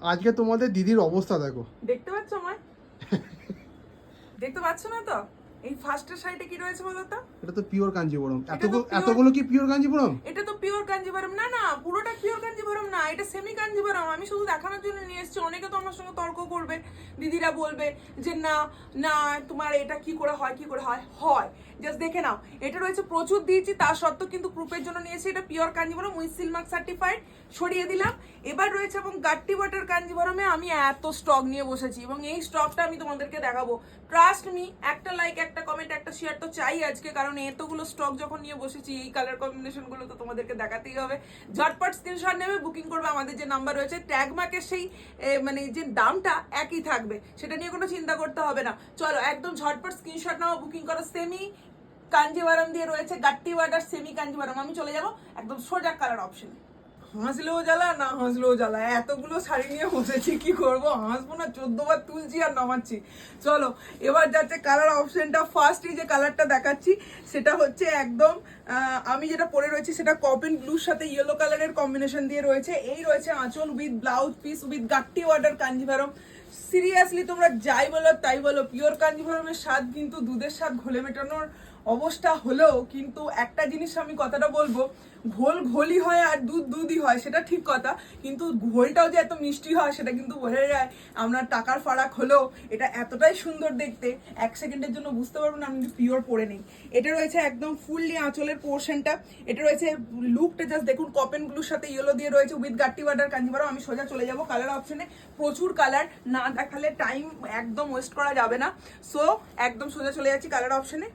আজকে তোমাদের দিদির অবস্থা দেখো। দেখতে পাচ্ছ আমায়? দেখতে পাচ্ছ না তো? এই ফার্স্টের সাইডে কি রয়েছে বলো তো? এটা তো পিওর কাঞ্জিবরম। এতগুলো কি পিওর কাঞ্জিবরম? এটা তো পিওর কাঞ্জিভারম না, না পুরোটা পিওর কাঞ্জিভারম না, এটা সেমি কাঞ্জিভারম। আমি শুধু দেখানোর জন্য নিয়ে এসেছি। অনেকে তো আমার সঙ্গে তর্ক করবে, দিদিরা বলবে যে না না তোমার এটা কি করে হয়, কি করে হয় হয় জাস্ট দেখে নাও। এটা রয়েছে প্রচুর দিয়েছি, তার সত্ত্বেও কিন্তু প্রুফের জন্য নিয়েছি। এটা pure Kanjivaram with Silk Mark certified. সরিয়ে দিলাম। এবার রয়েছে এবং গাট্টি ওয়াটার কাঞ্জিভারমে আমি এত স্টক নিয়ে বসেছি এবং এই স্টকটা আমি তোমাদেরকে দেখাবো। ট্রাস্ট মি, একটা লাইক, একটা কমেন্ট, একটা শেয়ার তো চাই আজকে, কারণ এতগুলো স্টক যখন নিয়ে বসেছি এই কালার কম্বিনেশন গুলো তো তোমাদেরকে দেখাতেই হবে। ঝটপট স্ক্রিনশট নেবে, বুকিং করবে। আমাদের যে নাম্বার রয়েছে ট্যাগ মার্কের সেই মানে যে দামটা একই থাকবে, সেটা নিয়ে কোনো চিন্তা করতে হবে না। চলো একদম ঝটপট স্ক্রিনশট নাও, বুকিং করো। সেমি কাঞ্জিভারম দিয়ে রয়েছে গাট্টি ওয়াটার সেমি কাঞ্জিভারম। আমি চলে যাবো একদম সোজা কালার অপশনে। হাসলেও জ্বালা, না হাসলেও জ্বালা, এতগুলো শাড়ি নিয়ে বসেছি, কি করব? হাসবো না, 14 বার তুলছি আর নামাচ্ছি। চলো এবার যাচ্ছে কালার অপশনটা। ফার্স্টই যে কালারটা দেখাচ্ছি সেটা হচ্ছে একদম আমি যেটা পরে রয়েছি সেটা কপেন ব্লুর সাথে ইয়েলো কালারের কম্বিনেশন দিয়ে রয়েছে। এই রয়েছে আঁচল উইথ ব্লাউজ পিস উইথ গাট্টি ওয়াটার কাঞ্জিভারম। সিরিয়াসলি তোমরা যাই বলো তাই বলো, পিওর কাঞ্জিভারমের স্বাদ কিন্তু দুধের স্বাদ ঘোলে মেটানোর অবস্থা হলেও কিন্তু একটা জিনিস আমি কথাটা বলবো, ঘোল ঘোলই হয় আর দুধ দুধই হয়, সেটা ঠিক কথা, কিন্তু ঘোলটাও যে এত মিষ্টি হয় সেটা কিন্তু বোঝা যায়। আমরা টাকার ফারাক হলেও এটা এতটাই সুন্দর দেখতে, এক সেকেন্ডের জন্য বুঝতে পারবো না আমি পিওর পরে নেই। এটা রয়েছে একদম ফুললি আঁচলের পোর্শনটা। এটা রয়েছে লুকটা জাস্ট দেখুন, কপেন ব্লুর সাথে ইয়েলো দিয়ে রয়েছে উইথ গাট্টি ওয়াটার কাঞ্জিভারম। আমি সোজা চলে যাব কালার অপশনে। প্রচুর কালার, না দেখালে টাইম একদম ওয়েস্ট করা যাবে না। সো একদম সোজা চলে যাচ্ছি কালার অপশনে।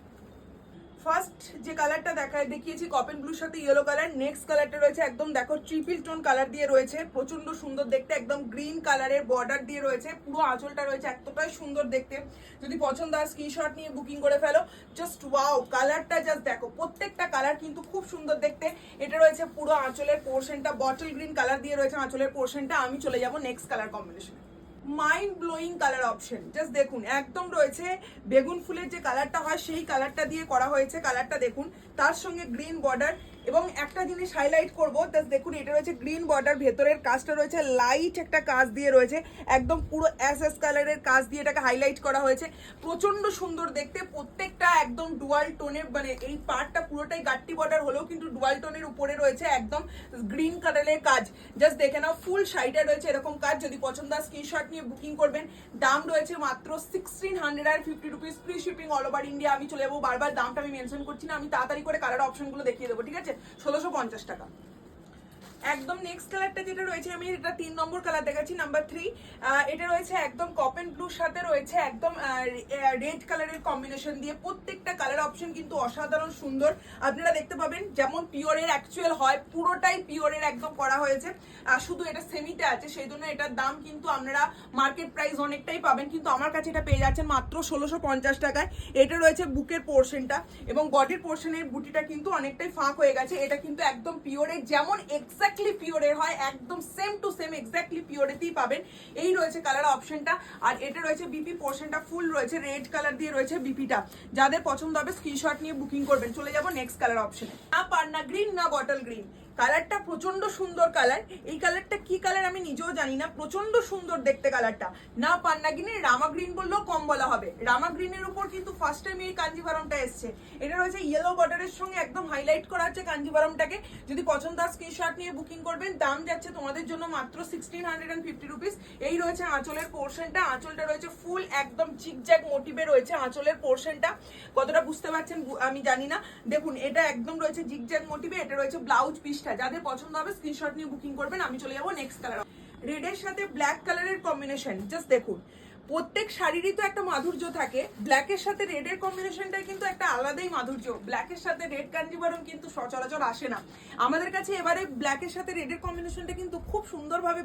ফার্স্ট যে কালারটা দেখিয়েছি কপেন ব্লুর সাথে ইয়েলো কালার। নেক্সট কালারটা রয়েছে একদম দেখো ট্রিপল টোন কালার দিয়ে রয়েছে, প্রচন্ড সুন্দর দেখতে, একদম গ্রিন কালারের বর্ডার দিয়ে রয়েছে। পুরো আঁচলটা রয়েছে এতটাই সুন্দর দেখতে। যদি পছন্দ হয় স্ক্রিনশট নিয়ে বুকিং করে ফেলো। জাস্ট ওয়াও, কালারটা জাস্ট দেখো, প্রত্যেকটা কালার কিন্তু খুব সুন্দর দেখতে। এটা রয়েছে পুরো আঁচলের পোর্শনটা, বটল গ্রিন কালার দিয়ে রয়েছে আঁচলের পোর্শনটা। আমি চলে যাব নেক্সট কালার কম্বিনেশনে। Mind blowing colour option, just দেখুন একদম রয়েছে বেগুন ফুলের যে কালারটা হয় সেই কালারটা দিয়ে করা হয়েছে। কালারটা দেখুন, তার সঙ্গে গ্রিন বর্ডার। এবং একটা জিনিস হাইলাইট করবো, জাস্ট দেখুন এটা রয়েছে গ্রিন বর্ডার, ভেতরের কাজটা রয়েছে লাইট একটা কাজ দিয়ে রয়েছে, একদম পুরো এস কালারের কাজ দিয়ে এটাকে হাইলাইট করা হয়েছে। প্রচন্ড সুন্দর দেখতে, প্রত্যেকটা একদম ডুয়াল টোনের, মানে এই পার্টটা পুরোটাই গাট্টি বর্ডার হলেও কিন্তু ডুয়াল টোনের উপরে রয়েছে একদম গ্রিন কালারের কাজ। জাস্ট দেখে নাও, ফুল শাড়িটা রয়েছে এরকম কাজ। যদি পছন্দ হয় স্ক্রিনশট নিয়ে বুকিং করবেন। দাম রয়েছে মাত্র 1650 rupees, free shipping all over India. আমি চলে যাবো, বারবার দামটা আমি মেনশন করছি না, আমি তাড়াতাড়ি করে কালার অপশনগুলো দেখিয়ে দেবো, ঠিক আছে? 1650 টাকা। একদম নেক্সট কালারটা যেটা রয়েছে, আমি এটা 3 নম্বর কালার দেখাচ্ছি, নাম্বার 3। এটা রয়েছে একদম কপেন ব্লুর সাথে রয়েছে একদম রেড কালারের কম্বিনেশন দিয়ে। প্রত্যেকটা কালার অপশন কিন্তু অসাধারণ সুন্দর। আপনারা দেখতে পাবেন যেমন পিওরের অ্যাকচুয়াল হয়, পুরোটাই পিওরের একদম করা হয়েছে। শুধু এটা সেমিতে আছে, সেই জন্য এটার দাম কিন্তু আপনারা মার্কেট প্রাইস অনেকটাই পাবেন, কিন্তু আমার কাছে এটা পেয়ে যাচ্ছেন মাত্র 1650 টাকায়। এটা রয়েছে বুকের পোর্শনটা এবং বডির পোর্শনের বুটিটা কিন্তু অনেকটাই ফাঁক হয়ে গেছে। এটা কিন্তু একদম পিওরের, যেমন এক্সাক্টলি পিওরের হয় একদম সেম টু সেম এক্স্যাক্টলি পিওরেতেই পাবেন। এই রয়েছে কালার অপশনটা। আর এটা রয়েছে বিপি পোর্শনটা, ফুল রয়েছে রেড কালার দিয়ে রয়েছে বিপিটা। যাদের পছন্দ হবে স্ক্রিনশট নিয়ে বুকিং করবেন। চলে যাব নেক্সট কালার অপশনে। না পান্না গ্রিন না বটল গ্রিন, কালারটা প্রচন্ড সুন্দর কালার। এই কালারটা কি কালার আমি নিজেও জানি না, প্রচন্ড সুন্দর দেখতে কালারটা। না পান্না গ্রিন, রামা গ্রিন বললেও কম বলা হবে। রামা গ্রিনের উপর কিন্তু ফার্স্ট টাইম এই কাঞ্জিভারমটা এসছে। এটা রয়েছে ইয়েলো বর্ডারের সঙ্গে একদম হাইলাইট করা হচ্ছে কাঞ্জিভারমটাকে। যদি পছন্দ হয় স্ক্রিনশট নিয়ে বুকিং করবেন। দাম যাচ্ছে তোমাদের জন্য মাত্র 1650 রুপিস। এই রয়েছে আঁচলের পোর্শনটা। আঁচলটা রয়েছে ফুল একদম জিগজ্যাগ মোটিভে রয়েছে আঁচলের পোর্শনটা। কতটা বুঝতে পারছেন আমি জানি না। দেখুন এটা একদম রয়েছে জিগজ্যাগ মোটিভে। এটা রয়েছে ব্লাউজ পিস। যাদের পছন্দ হবে স্ক্রিনশট নিয়ে বুকিং করবেন। আমি চলে যাবো নেক্সট কালার। রেডের সাথে ব্ল্যাক কালারের কম্বিনেশন, জাস্ট দেখুন প্রত্যেক শাড়িরই তো একটা মাধুর্য থাকে, ব্ল্যাকের সাথে রেডের কম্বিনেশনটা কিন্তু একটা আলাদাই মাধুর্য। ব্ল্যাকের সাথে রেড কাঞ্জিভারম কিন্তু সচরাচর আসে না আমাদের কাছে। এবারে ব্ল্যাকের সাথে রেডের কম্বিনেশনটা কিন্তু খুব সুন্দরভাবে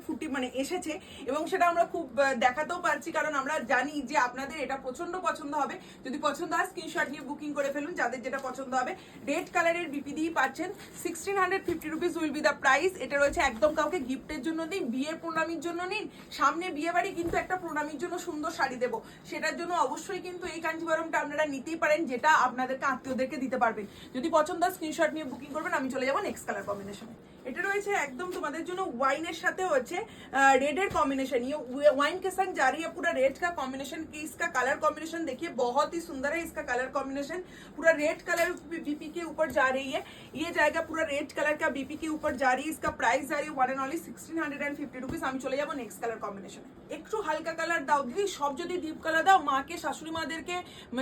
এসেছে এবং সেটা আমরা খুব দেখাতেও পারছি, কারণ আমরা জানি যে আপনাদের এটা প্রচন্ড পছন্দ হবে। যদি পছন্দ হয় স্ক্রিনশট নিয়ে বুকিং করে ফেলুন, যাদের যেটা পছন্দ হবে। রেড কালারের বিপি দিয়ে পাচ্ছেন 1650 rupees will be the price. এটা রয়েছে একদম কাউকে গিফটের জন্য নিন, বিয়ের প্রণামীর জন্য নিন, সামনে বিয়ে বাড়ি কিন্তু একটা প্রণামীর জন্য সুন্দর শাড়ি দেবো, সেটার জন্য অবশ্যই কিন্তু এই কাঞ্জিভারমটা আপনারা নিতেই পারেন, যেটা আপনাদেরকে আত্মীয়দেরকে দিতে পারবেন। যদি পছন্দ হয় স্ক্রিনশট নিয়ে বুকিং করবেন। আমি চলে যাবো নেক্সট কালার কম্বিনেশনে। এটা রয়েছে একদম তোমাদের জন্য ওয়াইনের সাথে হচ্ছে रेड कॉम्बिनेशन। ये वाइन के संग जा रही है, पूरा रेड का कॉम्बिनेशन की इसका कलर कॉम्बिनेशन देखिए बहुत ही सुंदर है। इसका कलर कॉम्बिनेशन पूरा रेड कलर बीपी के ऊपर जा रही है, ये जाएगा पूरा रेड कलर का बीपी के ऊपर जा रही है। इसका प्राइस जा रही है 1 and only 1650 रुपीस। আমি চলে যাব নেক্সট কালার কম্বিনেশনে। একটু হালকা কালার দাও দিদি, সব যদি ডিপ কালার দাও মাকে শাশুড়ি মাদেরকে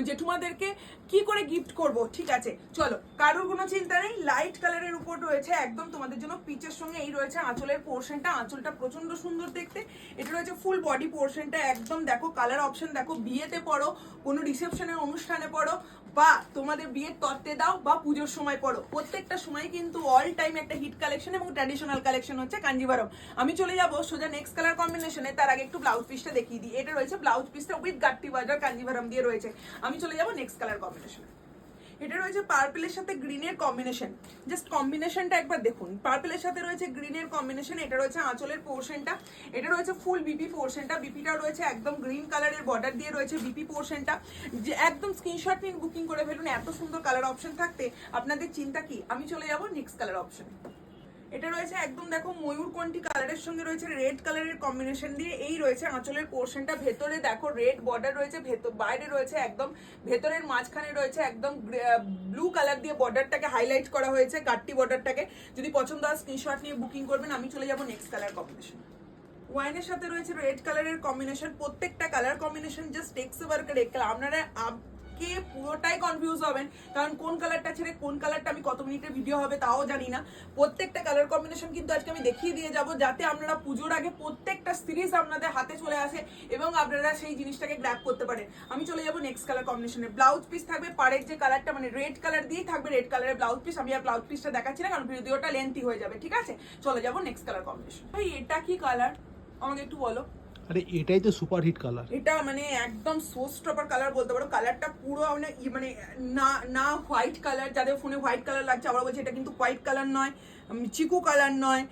জেঠুমাদেরকে কি করে গিফট করব? ঠিক আছে চলো, কারোর কোনো চিন্তা নেই। লাইট কালারের উপর রয়েছে একদম তোমাদের জন্য পিচের সঙ্গে এই রয়েছে আঁচলের পোর্শনটা। আঁচলটা প্রচন্ড সুন্দর দেখতে। এটা রয়েছে ফুল বডি পোর্শনটা একদম দেখো, কালার অপশন দেখো, বিয়েতে পড়ো, কোনো রিসেপশনের অনুষ্ঠানে পড়ো, বা তোমাদের বিয়ের তত্ত্বে দাও, বা পুজোর সময় পড়ো, প্রত্যেকটা সময় কিন্তু অল টাইম একটা হিট কালেকশন এবং ট্র্যাডিশনাল কালেকশন হচ্ছে কাঞ্জিভারম। আমি চলে যাব সোজা নেক্সট কালার কম্বিনেশনে, তার আগে একটু ব্লাউজ পিসটা দেখিয়ে দিই। এটা রয়েছে ব্লাউজ পিসটা উইথ গাট্টি বাজার কাঞ্জিভারম দিয়ে রয়েছে। আমি চলে যাব নেক্সট কালার কম্বিনেশনে। এটা রয়েছে পার্পলের সাথে গ্রিনের কম্বিনেশন। জাস্ট কম্বিনেশনটা একবার দেখুন, পার্পলের সাথে রয়েছে গ্রিনের কম্বিনেশন। এটা রয়েছে আঁচলের পোর্শনটা, এটা রয়েছে ফুল বিপি পোর্শনটা। বিপিটা রয়েছে একদম গ্রিন কালারের বর্ডার দিয়ে রয়েছে বিপি পোর্শনটা। যে একদম স্ক্রিনশট নিন, বুকিং করে ফেলুন। এত সুন্দর কালার অপশন থাকতে আপনাদের চিন্তা কি? আমি চলে যাব নেক্সট কালার অপশন। এটা রয়েছে একদম দেখো ময়ূরকণ্ঠী কালারের সঙ্গে রয়েছে রেড কালারের কম্বিনেশন দিয়ে এই রয়েছে আঁচলের পোর্শনটা। ভেতরে দেখো রেড বর্ডার রয়েছে, বাইরে রয়েছে একদম ভেতরের মাঝখানে রয়েছে একদম ব্লু কালার দিয়ে বর্ডারটাকে হাইলাইট করা হয়েছে, গাট্টি বর্ডারটাকে। যদি পছন্দ হয় স্ক্রিনশট নিয়ে বুকিং করবেন। আমি চলে যাব নেক্সট কালার কম্বিনেশন। ওয়াইনের সাথে রয়েছে রেড কালারের কম্বিনেশন। প্রত্যেকটা কালার কম্বিনেশন জাস্ট টেক্স ওভারকে রেখে আপনারা কে পুরোটাই কনফিউজ হবেন, কারণ কোন কালারটা ছেড়ে কোন কালারটা আমি কত মিনিটের ভিডিও হবে তাও জানি না। প্রত্যেকটা কালার কম্বিনেশন কিন্তু আজকে আমি দেখিয়ে দিয়ে যাব, যাতে আপনারা পুজোর আগে প্রত্যেকটা সিরিজ আপনাদের হাতে চলে আসে এবং আপনারা সেই জিনিসটাকে গ্র্যাব করতে পারেন। আমি চলে যাব নেক্সট কালার কম্বিনেশনে। ব্লাউজ পিস থাকবে পাড়ের যে কালারটা মানে রেড কালার দিয়েই থাকবে, রেড কালারের ব্লাউজ পিস। আমি আর ব্লাউজ পিসটা দেখাচ্ছি না কারণ ভিডিওটা লেন্থি হয়ে যাবে, ঠিক আছে? চলে যাব নেক্সট কালার কম্বিনেশন। ভাই এটা কি কালার আমাকে একটু বলো। আরে এটাই তো সুপার হিট কালার। এটা মানে একদম শো স্টপার কালার বলতে পারো। কালারটা পুরো মানে না না হোয়াইট কালার, যাদের ফোনে হোয়াইট কালার লাগছে আবার বলছে এটা কিন্তু হোয়াইট কালার নয়, চিকু কালার নয়,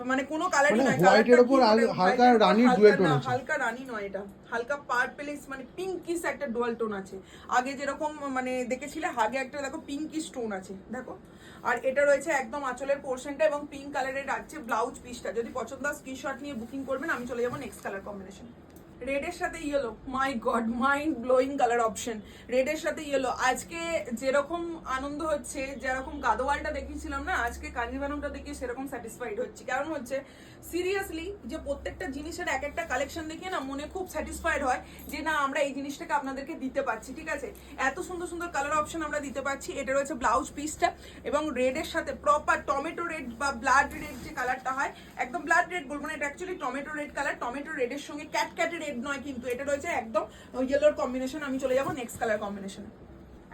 মানে কোনো কালারই নয়। হোয়াইটের উপর হালকা রানী ডুয়াল টোন আছে। হালকা রানী নয়, এটা হালকা পার্পলিশ মানে পিঙ্কিশ একটা ডুয়াল টোন আছে। আগে যেরকম মানে দেখেছিলে আগে একটা দেখো পিঙ্কিশ টোন আছে দেখো। আর এটা রয়েছে একদম আঁচলের পোর্শনটা এবং পিঙ্ক কালারের আছে ব্লাউজ পিসটা। যদি পছন্দ হয় স্ক্রিনশট নিয়ে বুকিং করবেন। আমি চলে যাবো নেক্সট কালার কম্বিনেশন। রেডের সাথে yellow, my god mind blowing colour option. রেডের সাথে ইয়েলো। আজকে যেরকম আনন্দ হচ্ছে, যেরকম গাদোয়ালটা দেখিয়েছিলাম না, আজকে কাঞ্জিভারমটা দেখিয়ে সেরকম স্যাটিসফাইড হচ্ছে। কারণ হচ্ছে সিরিয়াসলি যে প্রত্যেকটা জিনিসের এক একটা কালেকশন দেখিয়ে না মনে খুব স্যাটিসফাইড হয় যে না আমরা এই জিনিসটাকে আপনাদেরকে দিতে পারছি, ঠিক আছে? এত সুন্দর সুন্দর কালার অপশন আমরা দিতে পারছি। এটা রয়েছে ব্লাউজ পিসটা এবং রেডের সাথে প্রপার টমেটো রেড বা ব্লাড রেড যে কালারটা হয়, একদম ব্লাড রেড বলবো না, এটা actually tomato red colour. Tomato রেডের সঙ্গে ক্যাটে রেড নয় কিন্তু, এটা রয়েছে একদম ইয়েলোর কম্বিনেশন। আমি চলে যাব নেক্সট কালার কম্বিনেশন।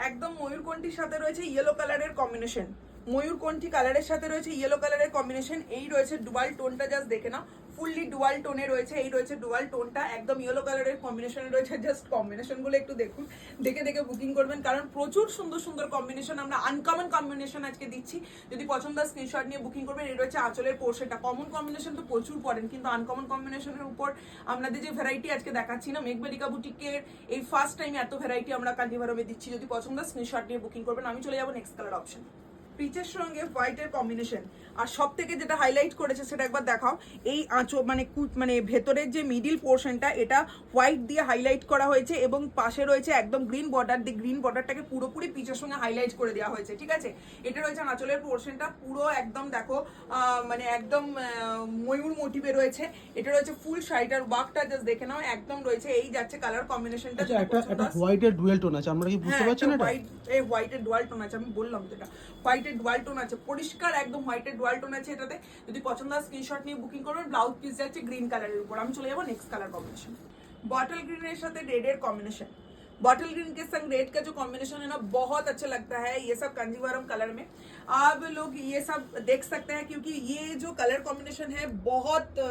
একদম ময়ূরকণ্ঠীর সাথে রয়েছে ইয়েলো কালারের কম্বিনেশন। ময়ূরকণ্ঠী কালারের সাথে রয়েছে ইয়েলো কালারের কম্বিনেশন। এই রয়েছে ডুয়াল টোনটা, জাস্ট দেখে নাও ফুললি ডুয়াল টোনে রয়েছে। এই রয়েছে ডুয়াল টোনটা একদম ইয়েলো কালারের কম্বিনেশনে রয়েছে। জাস্ট কম্বিনেশনগুলো একটু দেখুন, দেখে দেখে বুকিং করবেন, কারণ প্রচুর সুন্দর সুন্দর কম্বিনেশন আমরা আনকমন কম্বিনেশন আজকে দিচ্ছি। যদি পছন্দ হয় স্ক্রিনশট নিয়ে বুকিং করবেন। এই রয়েছে আঁচলের পোর্শনটা। কমন কম্বিনেশন তো প্রচুর পড়েন, কিন্তু আনকমন কম্বিনেশনের উপর আপনাদের যে ভ্যারাইটি আজকে দেখাচ্ছি না, মেঘবেলিকা বুটিকের এই ফার্স্ট টাইম এত ভ্যারাইটি আমরা কাঞ্জিভারমে দিচ্ছি। যদি পছন্দ হয় স্ক্রিনশট নিয়ে বুকিং করবেন। আমি চলে যাবো নেক্সট কালার অপশন। পিচের সঙ্গে হোয়াইটের কম্বিনেশন। আর সব থেকে যেটা হাইলাইট করেছে সেটা একবার দেখাও। এই মানে ভেতরের যে মিডিল পোর্শনটা এটা হোয়াইট দিয়ে হাইলাইট করা হয়েছে এবং পাশে রয়েছে একদম গ্রিন বর্ডার দিয়ে, গ্রিন বর্ডারটাকে পুরোপুরি পিচের সঙ্গে হাইলাইট করে দেওয়া হয়েছে, ঠিক আছে? এটা রয়েছে আঁচলের পোর্শনটা পুরো একদম দেখো মানে একদম ময়ূর মোটিভে রয়েছে। এটা রয়েছে ফুল শাড়িটার ওয়ার্কটা জাস্ট দেখে নাও একদম রয়েছে। এই যাচ্ছে কালার কম্বিনেশনটা। একটা হোয়াইটের ডুয়াল টোন আছে, আমরা কি বুঝতে পারছি না? এটা হোয়াইটের ডুয়াল টোন আছে, আমি বললাম যেটা হোয়াইটের ডুয়াল টোন আছে, পরিষ্কার একদম হোয়াইটের ডুয়াল টোন আছে এটাতে। যদি পছন্দ হয় স্ক্রিনশট নিয়ে বুকিং করবেন। ব্লাউজ পিস যাচ্ছে গ্রিন কালারের উপর। আমি চলে যাবো next colour combination. Bottle green के साथ रेड कॉम्बिनेशन। बॉटल ग्रीन के संग रेड का जो कॉम्बिनेशन है ना बहुत अच्छा लगता है। ये सब कांजीवरम कलर में आप लोग ये सब देख सकते हैं, क्योंकि ये जो कलर कॉम्बिनेशन है बहुत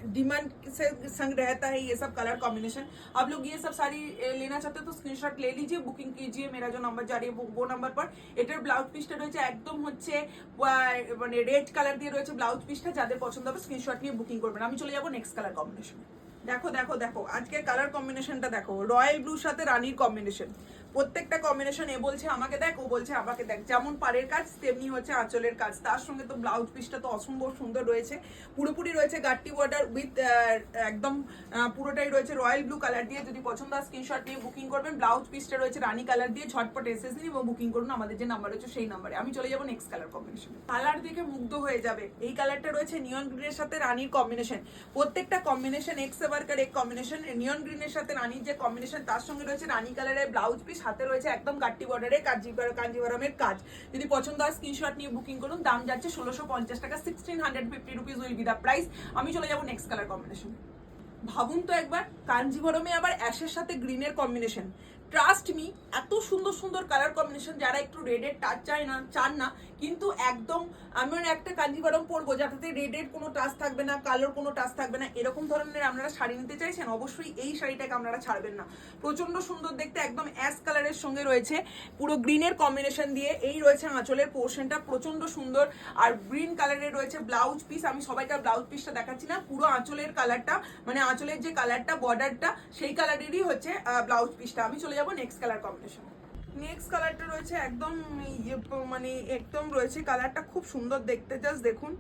डिमांड से संग रहता है ये सब कलर कॉम्बिनेशन। आप लोग ये सब साड़ी लेना चाहते हो तो स्क्रीनशॉट ले लीजिए, बुकिंग कीजिए। मेरा जो नंबर जा रही है वो नंबर पर। এটার ব্লাউজ পিসটা রয়েছে একদম হচ্ছে মানে রেড কালার দিয়ে রয়েছে ব্লাউজ পিসটা। যাদের পছন্দ হবে স্ক্রিনশট নিয়ে বুকিং করবেন। আমি চলে যাবো নেক্সট কালার কম্বিনেশন। দেখো দেখো দেখো আজকে কালার কম্বিনেশনটা দেখো, রয়্যাল ব্লুর সাথে রানীর কম্বিনেশন। প্রত্যেকটা কম্বিনেশন এ বলছে আমাকে দেখ, ও বলছে আমাকে দেখ, যেমন পাড়ের কাজ তেমনি হচ্ছে আঁচলের কাজ, তার সঙ্গে তো ব্লাউজ পিসটা তো অসম্ভব সুন্দর রয়েছে, পুরোপুরি রয়েছে গাট্টি বর্ডার উইথ একদম পুরোটাই রয়েছে রয়্যাল ব্লু কালার দিয়ে। যদি পছন্দ হয় স্ক্রিনশট নিয়ে বুকিং করবেন। ব্লাউজ পিসটা রয়েছে রানী কালার দিয়ে, ঝটপট এসএস নিন এবং বুকিং করুন আমাদের যে নাম্বার রয়েছে সেই নাম্বারে। আমি চলে যাবো নেক্সট কালার কম্বিনেশন। কালার দেখে মুগ্ধ হয়ে যাবে। এই কালারটা রয়েছে নিয়ন গ্রিনের সাথে রানীর কম্বিনেশন, প্রত্যেকটা কম্বিনেশন এক্স এবারকার এক কম্বিনেশন। নিয়ন গ্রিনের সাথে রানীর যে কম্বিনেশন, তার সঙ্গে রয়েছে রানী কালারের ব্লাউজ পিস, হাতে রয়েছে একদম গাট্টি বর্ডারে কাঞ্জিভারমের কাজ। যদি পছন্দ হয় স্ক্রিনশট নিয়ে বুকিং করুন। দাম যাচ্ছে 1650 টাকা, 1650 rupees will be the price. আমি চলে যাবো নেক্সট কালার কম্বিনেশন। ভাবুন তো একবার, কাঞ্জিভরমে আবার অ্যাশের সাথে গ্রিনের কম্বিনেশন। ট্রাস্ট মি, এত সুন্দর সুন্দর কালার কম্বিনেশন, যারা একটু রেডের টাচ চান না, কিন্তু একদম আমি একটা কাঞ্জিভরম পরবো যাতে রেডের কোনো টাচ থাকবে না, কালোর কোনো টাচ থাকবে না, এরকম ধরনের আপনারা শাড়ি নিতে চাইছেন, অবশ্যই এই শাড়িটাকে আপনারা ছাড়বেন না। প্রচন্ড সুন্দর দেখতে, একদম অ্যাশ কালারের সঙ্গে রয়েছে পুরো গ্রিনের কম্বিনেশন দিয়ে। এই রয়েছে আঁচলের পোর্শনটা, প্রচন্ড সুন্দর। আর গ্রিন কালারের রয়েছে ব্লাউজ পিস। আমি সবাইটা ব্লাউজ পিসটা দেখাচ্ছি না, পুরো আঁচলের কালারটা, মানে আঁচলের যে কালারটা বর্ডারটা সেই কালারেরই হচ্ছে ব্লাউজ পিসটা। আমি চলে যাবো নেক্সট কালার কম্বিনেশন। নেক্সট কালারটা রয়েছে একদম মানে একদম রয়েছে কালারটা খুব সুন্দর দেখতে, জাস্ট দেখুন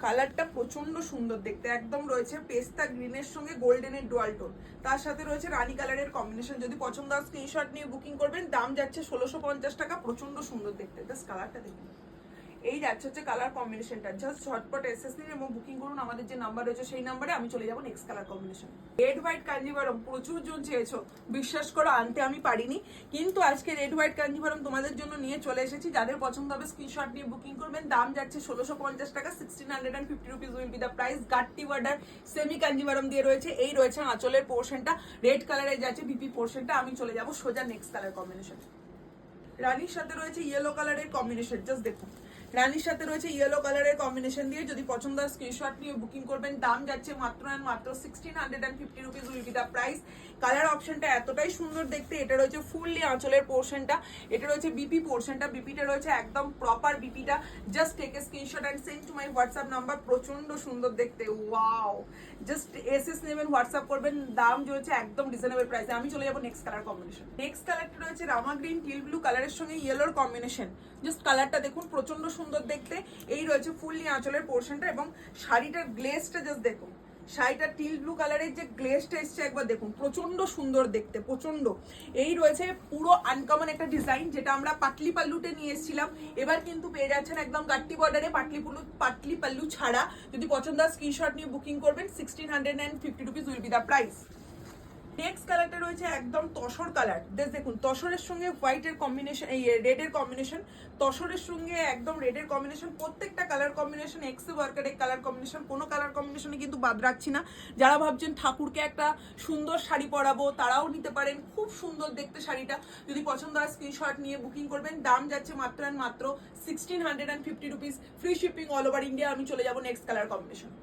কালারটা প্রচন্ড সুন্দর দেখতে, একদম রয়েছে পেস্তা গ্রিনের সঙ্গে গোল্ডেনের ডুয়াল টোন, তার সাথে রয়েছে রানী কালারের কম্বিনেশন। যদি পছন্দ হয় স্ক্রিনশট নিয়ে বুকিং করবেন। দাম যাচ্ছে 1650 টাকা, প্রচন্ড সুন্দর দেখতে, জাস্ট কালারটা দেখুন। এই যাচ্ছে হচ্ছে কালার কম্বিনেশনটা, জাস্ট ঝটপট এসএস নিন এবং বুকিং করুন আমাদের যে নাম্বার রয়েছে সেই নাম্বারে। আমি চলে যাবো next colour combination. Red white Kanjivaram প্রচুর জন চেয়েছো, বিশ্বাস করো আনতে আমি পারিনি, কিন্তু আজকে রেড হোয়াইট কাঞ্জিভারম তোমাদের জন্য নিয়ে চলে এসেছি। যাদের পছন্দ হবে স্ক্রিনশট নিয়ে বুকিং করবেন। দাম যাচ্ছে 1650 টাকা, 1650 rupees will be the price. গাট্টি বর্ডার সেমি কাঞ্জিভারম দিয়ে রয়েছে। এই রয়েছে আঁচলের পোর্শনটা, রেড কালারে যাচ্ছে বিপি পোর্শনটা। আমি চলে যাবো সোজা নেক্সট কালার কম্বিনেশন। রানীর সাথে রয়েছে ইয়েলো কালারের কম্বিনেশন, জাস্ট দেখুন রানীর সাথে রয়েছে ইয়েলো কালারের কম্বিনেশন দিয়ে। যদি পছন্দ হয় স্ক্রিনশট নিয়ে বুকিং করবেন। দাম যাচ্ছে মাত্র 1650 rupees will be the price. Colour অপশনটা এতটাই সুন্দর দেখতে। এটা রয়েছে ফুললি আঁচলের পোর্শনটা, এটা রয়েছে বিপি পোর্শনটা, বিপিটা রয়েছে একদম প্রপার বিপিটা। Just take a screenshot and send to my WhatsApp number. প্রচন্ড সুন্দর দেখতে, ওয়াও, জাস্ট এসএস নেবেন, হোয়াটসঅ্যাপ করবেন। দাম রয়েছে একদম রিজনেবল প্রাইসে। আমি চলে যাবো নেক্সট কালার কম্বিনেশন। নেক্সট কালারটা রয়েছে রামা গ্রিন টিল ব্লু কালারের সঙ্গে ইয়েলোর কম্বিনেশন। জাস্ট কালারটা দেখুন, প্রচন্ড সুন্দর দেখতে। এই রয়েছে ফুললি আঁচলের পোর্শনটা এবং শাড়িটার গ্লেজটা জাস্ট দেখুন। শাড়িটা টিল ব্লু কালারের যে গ্লেজটা এসছে একবার দেখুন, প্রচন্ড সুন্দর দেখতে, প্রচন্ড। এই রয়েছে পুরো আনকমন একটা ডিজাইন, যেটা আমরা পাটলি পাল্লুতে নিয়ে এসেছিলাম। এবার কিন্তু পেয়ে যাচ্ছেন একদম গাট্টি বর্ডারে পাটলি পাল্লু ছাড়া। যদি পছন্দ হয় স্ক্রিনশট নিয়ে বুকিং করবেন। 1650 rupees will be the price. Next কালারটা রয়েছে একদম তসর কালার, দেখুন তসরের সঙ্গে হোয়াইটের কম্বিনেশন, এই রেডের কম্বিনেশন, তসরের সঙ্গে একদম রেডের কম্বিনেশন। প্রত্যেকটা কালার কম্বিনেশন এক্স ওয়ার্কারের কালার কম্বিনেশন, কোনো কালার কম্বিনেশনে কিন্তু বাদ রাখছি না। যারা ভাবছেন ঠাকুরকে একটা সুন্দর শাড়ি পরাবো তারাও নিতে পারেন, খুব সুন্দর দেখতে শাড়িটা। যদি পছন্দ হয় স্ক্রিনশট নিয়ে বুকিং করবেন। দাম যাচ্ছে মাত্র 1650 rupees, free shipping all over India. আমি চলে যাবো নেক্সট কালার কম্বিনেশন।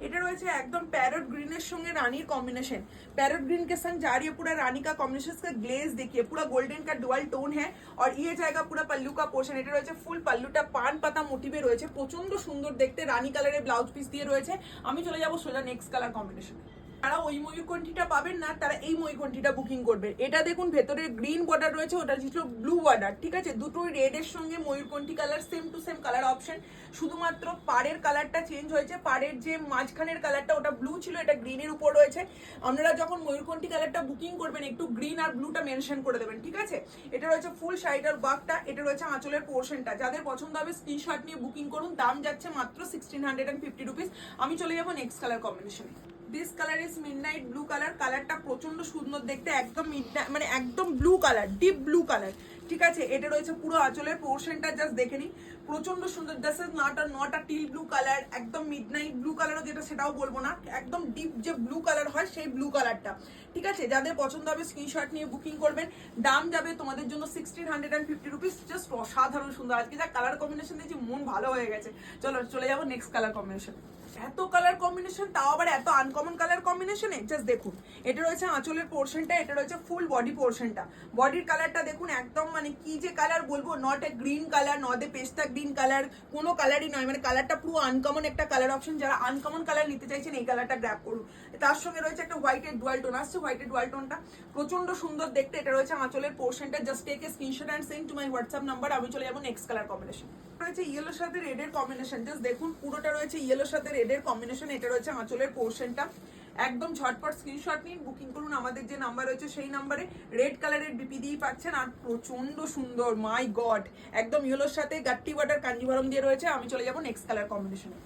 এটা রয়েছে একদম पैरट ग्रीन संगे रानी कॉम्बिनेशन। पैरट ग्रीन के संग जा रही है पूरा रानी का कॉम्बिनेशन। इसका ग्लेज देखिए, पूरा गोल्डन का डुअल टोन है और ये जाएगा पूरा पल्लू का पोर्शन। এটা রয়েছে ফুল পাল্লুটা পান পাতা মোটিভে রয়েছে, প্রচন্ড সুন্দর দেখতে। রানী কালারের ব্লাউজ পিস দিয়ে রয়েছে। আমি চলে যাব সোজা নেক্সট কালার কম্বিনেশন। যারা ওই ময়ূরকণ্ঠীটা পাবেন না তারা এই ময়ূরকণ্ঠীটা বুকিং করবে। এটা দেখুন ভেতরে গ্রিন বর্ডার রয়েছে, ওটা ছিল ব্লু বর্ডার, ঠিক আছে। দুটোই রেডের সঙ্গে ময়ূরকণ্ঠী colour, same to same colour option, শুধুমাত্র পাড়ের কালারটা চেঞ্জ হয়েছে। পাড়ের যে মাঝখানের কালারটা ওটা ব্লু ছিল, এটা গ্রিনের উপর রয়েছে। আপনারা যখন ময়ূরকণ্ঠী কালারটা বুকিং করবেন একটু গ্রিন আর ব্লুটা মেনশন করে দেবেন, ঠিক আছে। এটা রয়েছে ফুল শাড়িটার বাকটা, এটা রয়েছে আঁচলের পোর্শনটা। যাদের পছন্দ হবে স্ক্রিনশট নিয়ে বুকিং করুন। দাম যাচ্ছে মাত্র 1650 রুপিস। আমি চলে যাবো নেক্সট কালার কম্বিনেশনে। This colour is midnight blue colour. কালারটা প্রচন্ড সুন্দর দেখতে, একদম মিডনাইট মানে একদম blue colour, deep blue colour, ঠিক আছে। এটা রয়েছে পুরো আঁচলের পোর্শনটা, জাস্ট দেখে নিন, প্রচন্ড সুন্দর। This is not a teal blue colour, একদম মিডনাইট ব্লু কালারও যেটা সেটাও বলবো না, একদম ডিপ যে ব্লু কালার হয় সেই ব্লু কালারটা, ঠিক আছে। যাদের পছন্দ হবে স্ক্রিনশট নিয়ে বুকিং করবেন। দাম যাবে তোমাদের জন্য 1650 রুপিস। জাস্ট অসাধারণ সুন্দর। আজকে যা কালার কম্বিনেশন দিয়েছি মন ভালো হয়ে গেছে। চলো চলে যাবো নেক্সট কালার কম্বিনেশন। এত কালার কম্বিনেশন, তাও আবার এত আনকমন কালার কম্বিনেশনে, জাস্ট দেখুন। এটা রয়েছে আঁচলের পোর্শনটা, এটা রয়েছে ফুল বডি পোর্শনটা। বডির কালারটা দেখুন, একদম মানে কি যে কালার বলবো, not a green colour, not a পেস্তা গ্রিন কালার, কোনো কালারই নয়, মানে কালারটা পুরো আনকমন একটা কালার অপশন। যারা আনকমন কালার নিতে চাইছেন এই কালারটা গ্র্যাব করুন। তার সঙ্গে রয়েছে একটা হোয়াইটের ডুয়াল টোন আসছে, হোয়াইটের ডুয়াল টোনটা প্রচন্ড সুন্দর দেখতে। এটা রয়েছে আঁচলের পোর্শনটা। Just take a screenshot and send to my WhatsApp number. আমি চলে যাবো নেক্সট কালার কম্বিনেশন। রয়েছে ইয়েলোর সাথে রেডের কম্বিনেশন, জাস্ট দেখুন পুরোটা রয়েছে ইয়েলোর সাথে রেডের কম্বিনেশন। এটা রয়েছে আঁচলের পোর্শনটা। একদম ঝটপট স্ক্রিনশট নিন, বুকিং করুন আমাদের যে নাম্বার রয়েছে সেই নাম্বারে। রেড কালারের বিপি দিয়েই পাচ্ছেন, আর প্রচন্ড সুন্দর, মাই গড। একদম ইয়েলোর সাথে গাট্টি বাটার কাঞ্জিভারম দিয়ে রয়েছে। আমি চলে যাবো নেক্সট কালার কম্বিনেশনে।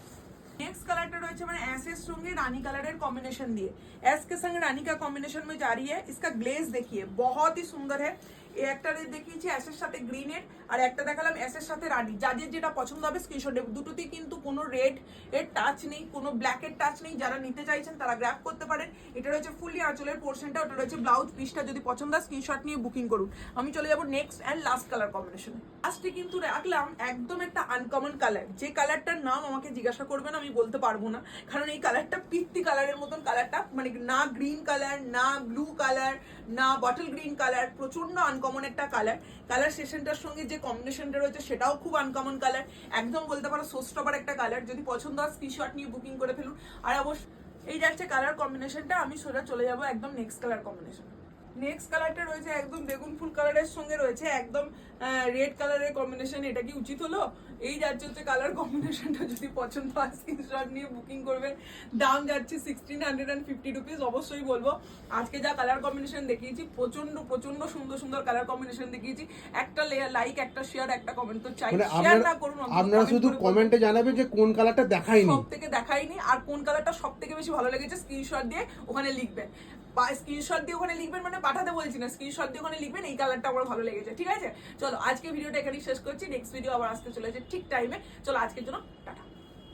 नेक्स्ट कलर रही है ऐस के संगे रानी कलर कॉम्बिनेशन दिए। एस के संगे रानी का कॉम्बिनेशन में जा रही है। इसका ग्लेज देखिए बहुत ही सुंदर है। একটা দেখিয়েছি অ্যাশের সাথে গ্রিনের, আর একটা দেখালাম অ্যাশের সাথে রানি। যাদের যেটা পছন্দ হবে স্ক্রিনশট দেব। দুটোতেই কিন্তু কোনো রেড এর টাচ নেই, কোনো ব্ল্যাক এর টাচ নেই। যারা নিতে চাইছেন তারা গ্র্যাব করতে পারেন। এটা রয়েছে ফুললি আঁচলের পোর্শনটা, ওটা রয়েছে ব্লাউজ পিসটা। যদি পছন্দ হয় স্ক্রিনশট নিয়ে বুকিং করুন। আমি চলে যাব নেক্সট এন্ড লাস্ট কালার কম্বিনেশনে। লাস্টে কিন্তু রাখলাম একদম একটা আনকমন কালার, যে কালারটার নাম আমাকে জিজ্ঞাসা করবেন আমি বলতে পারবো না, কারণ এই কালারটা পিত্তি কালারের মতন কালারটা, মানে না গ্রিন কালার, না ব্লু কালার, না বটল গ্রিন কালার, প্রচন্ড আনকমন একটা কালার। কালার সেশনটার সঙ্গে যে কম্বিনেশনটা রয়েছে সেটাও খুব আনকমন কালার। একদম বলতে পারো সোস্টপার একটা কালার। যদি পছন্দ হয় স্ক্রিনশট নিয়ে বুকিং করে ফেলুন। আর অবশ্যই এই যাচ্ছে কালার কম্বিনেশনটা। আমি সোজা চলে যাব একদম নেক্সট কালার কম্বিনেশন। নেক্সট কালারটা রয়েছে একদম বেগুন ফুল কালারের সঙ্গে রয়েছে একদম রেড কালারের কম্বিনেশন। এটা কি উচিত হলো? এই যাচ্ছে হচ্ছে কালার কম্বিনেশনটা। যদি পছন্দ হয় স্ক্রিনশট নিয়ে বুকিং করবেন। দাম যাচ্ছে 1650 রুপিস। অবশ্যই বলবো আজকে যা কালার কম্বিনেশন দেখিয়েছি প্রচন্ড প্রচন্ড সুন্দর সুন্দর কালার কম্বিনেশন দেখিয়েছি। একটা লাইক, একটা শেয়ার, একটা কমেন্ট তো চাই। শেয়ার না করুন, আপনারা শুধু কমেন্টে জানাবেন যে কোন কালারটা দেখাইনি, সব থেকে দেখাইনি, আর কোন কালারটা সব থেকে বেশি ভালো লেগেছে স্ক্রিনশট দিয়ে ওখানে লিখবেন। বা স্ক্রিনশট দিয়ে ওখানে লিখবেন, মানে পাঠাতে বলছি না, স্ক্রিনশট দিয়ে ওখানে লিখবেন এই কালারটা আমার ভালো লেগেছে। ঠিক আছে, চলো আজকে ভিডিওটা এখানেই শেষ করছি। নেক্সট ভিডিও আবার আসতে চলেছে ঠিক টাইমে। চলো আজকের জন্য টাটা।